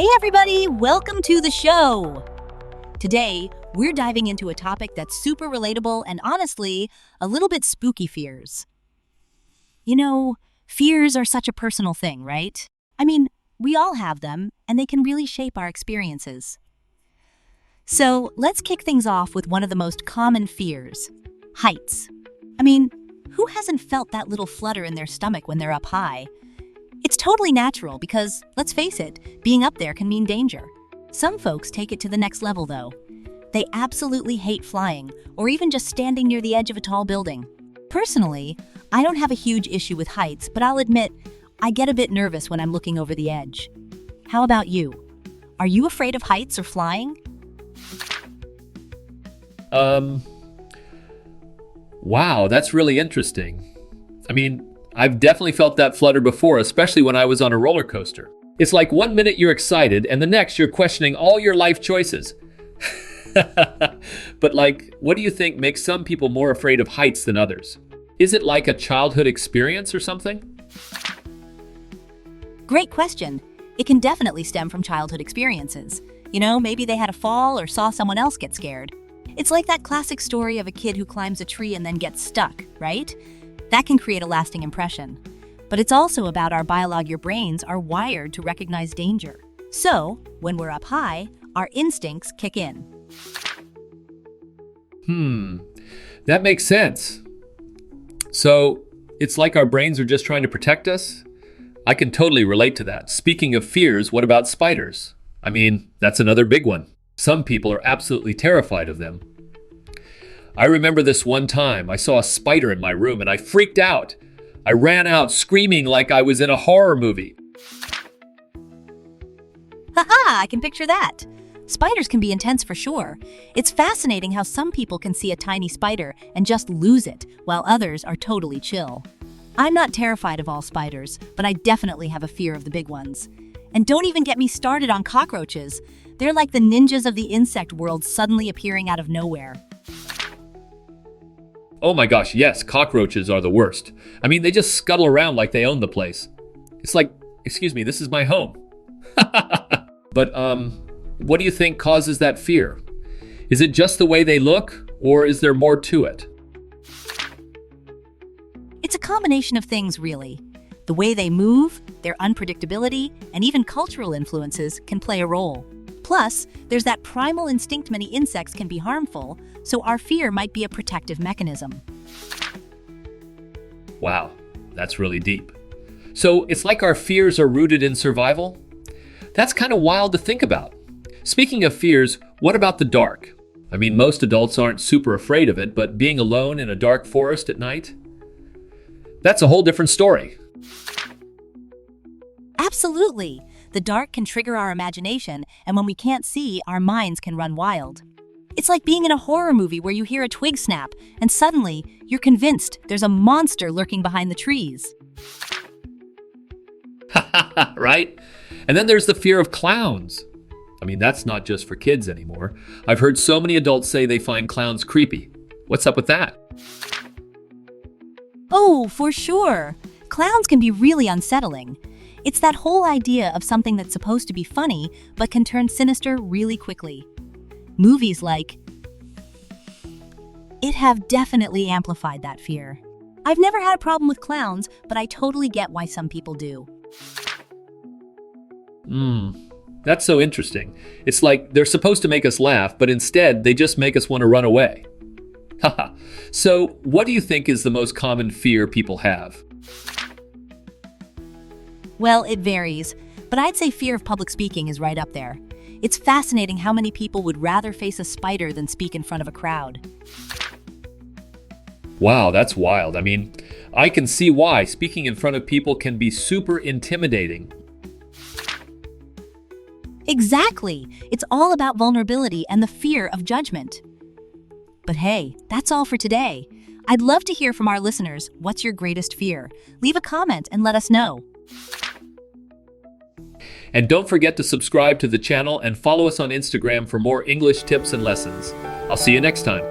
Hey everybody, welcome to the show! Today, we're diving into a topic that's super relatable and honestly, a little bit spooky fears. You know, fears are such a personal thing, right? I mean, we all have them, and they can really shape our experiences. So, let's kick things off with one of the most common fears, heights. I mean, who hasn't felt that little flutter in their stomach when they're up high? It's totally natural because, let's face it, being up there can mean danger. Some folks take it to the next level, though. They absolutely hate flying, or even just standing near the edge of a tall building. Personally, I don't have a huge issue with heights, but I'll admit, I get a bit nervous when I'm looking over the edge. How about you? Are you afraid of heights or flying? Wow, that's really interesting. I mean, I've definitely felt that flutter before, especially when I was on a roller coaster. It's like 1 minute you're excited and the next you're questioning all your life choices. But what do you think makes some people more afraid of heights than others? Is it like a childhood experience or something? Great question. It can definitely stem from childhood experiences. You know, maybe they had a fall or saw someone else get scared. It's like that classic story of a kid who climbs a tree and then gets stuck, right? That can create a lasting impression. But it's also about our biology. Your brains are wired to recognize danger. So, when we're up high, our instincts kick in. That makes sense. So, it's like our brains are just trying to protect us? I can totally relate to that. Speaking of fears, what about spiders? I mean, that's another big one. Some people are absolutely terrified of them. I remember this one time I saw a spider in my room and I freaked out. I ran out screaming like I was in a horror movie. Haha, I can picture that. Spiders can be intense for sure. It's fascinating how some people can see a tiny spider and just lose it, while others are totally chill. I'm not terrified of all spiders, but I definitely have a fear of the big ones. And don't even get me started on cockroaches. They're like the ninjas of the insect world suddenly appearing out of nowhere. Oh my gosh, yes, cockroaches are the worst. I mean, they just scuttle around like they own the place. It's like, excuse me, this is my home. But, what do you think causes that fear? Is it just the way they look, or is there more to it? It's a combination of things, really. The way they move, their unpredictability, and even cultural influences can play a role. Plus, there's that primal instinct many insects can be harmful, so our fear might be a protective mechanism. Wow, that's really deep. So it's like our fears are rooted in survival? That's kind of wild to think about. Speaking of fears, what about the dark? I mean, most adults aren't super afraid of it, but being alone in a dark forest at night? That's a whole different story. Absolutely. The dark can trigger our imagination, and when we can't see, our minds can run wild. It's like being in a horror movie where you hear a twig snap, and suddenly, you're convinced there's a monster lurking behind the trees. Right? And then there's the fear of clowns. I mean, that's not just for kids anymore. I've heard so many adults say they find clowns creepy. What's up with that? Oh, for sure. Clowns can be really unsettling. It's that whole idea of something that's supposed to be funny, but can turn sinister really quickly. Movies like It have definitely amplified that fear. I've never had a problem with clowns, but I totally get why some people do. That's so interesting. It's like they're supposed to make us laugh, but instead they just make us want to run away. Haha. So, what do you think is the most common fear people have? Well, it varies, but I'd say fear of public speaking is right up there. It's fascinating how many people would rather face a spider than speak in front of a crowd. Wow, that's wild. I mean, I can see why speaking in front of people can be super intimidating. Exactly. It's all about vulnerability and the fear of judgment. But hey, that's all for today. I'd love to hear from our listeners. What's your greatest fear? Leave a comment and let us know. And don't forget to subscribe to the channel and follow us on Instagram for more English tips and lessons. I'll see you next time.